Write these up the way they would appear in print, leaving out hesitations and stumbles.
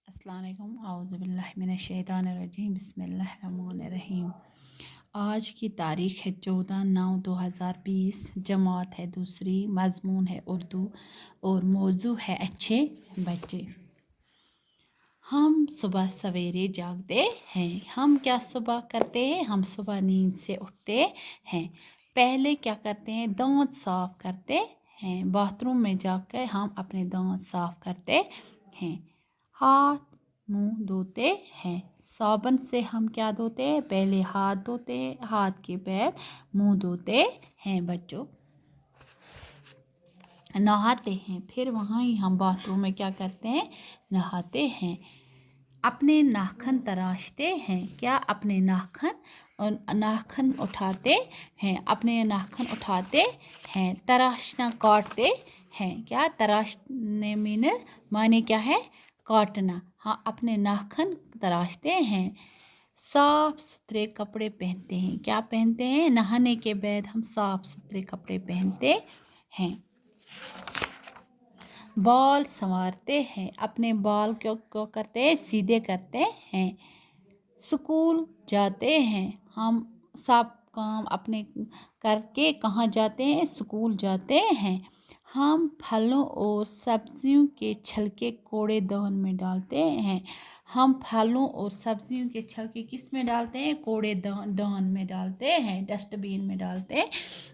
अस्सलाम वालेकुम औज़ु बिल्लाहि मिनश शैतानिर रजीम बिस्मिल्लाहिर रहमानिर रहीम। आज की तारीख़ है 14/9/2020। जमात है दूसरी, मज़मून है उर्दू और मौजू है अच्छे बच्चे। हम सुबह सवेरे जागते हैं। हम क्या सुबह करते हैं? हम सुबह नींद से उठते हैं। पहले क्या करते हैं? दांत साफ़ करते हैं। बाथरूम में जाकर हम अपने दांत साफ़ करते हैं। हाथ मुंह धोते हैं। साबुन से हम क्या धोते हैं? पहले हाथ धोते हैं, हाथ के बाद मुंह धोते हैं बच्चों। नहाते हैं, फिर वहाँ ही हम बाथरूम में क्या करते हैं? नहाते हैं। अपने नाखून तराशते हैं। क्या? अपने नाखून उठाते हैं। अपने नाखून उठाते हैं। तराशना, काटते हैं। क्या? तराशने माने क्या है? काटना। हाँ, अपने नाखून तराशते हैं। साफ सुथरे कपड़े पहनते हैं। क्या पहनते हैं? नहाने के बाद हम साफ सुथरे कपड़े पहनते हैं। बाल संवारते हैं। अपने बाल क्यों करते हैं? सीधे करते हैं। स्कूल जाते हैं। हम सब काम अपने करके कहाँ जाते हैं? स्कूल जाते हैं। हम फलों और सब्जियों के छिलके कूड़ेदान में डालते हैं। हम फलों और सब्जियों के छिलके किस में डालते हैं? कूड़ेदान में डालते हैं, डस्टबिन में डालते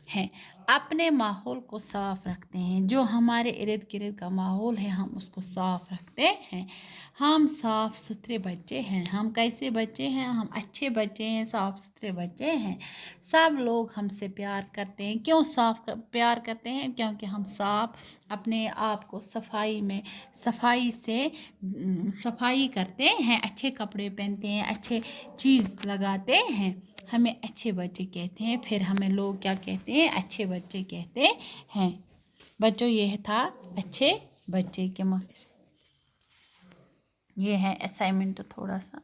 हैं। अपने माहौल को साफ रखते हैं। जो हमारे इर्द गिर्द का माहौल है, हम उसको साफ रखते हैं। हम साफ सुथरे बच्चे हैं। हम कैसे बच्चे हैं? हम अच्छे बच्चे हैं, साफ सुथरे बच्चे हैं। सब लोग हमसे प्यार करते हैं। क्यों प्यार करते हैं? क्योंकि हम साफ अपने आप को सफाई करते हैं, अच्छे कपड़े पहनते हैं, अच्छे चीज़ लगाते हैं। हमें अच्छे बच्चे कहते हैं। फिर हमें लोग क्या कहते हैं? अच्छे बच्चे कहते हैं। बच्चों, यह था अच्छे बच्चे के ये है असाइनमेंट थोड़ा सा।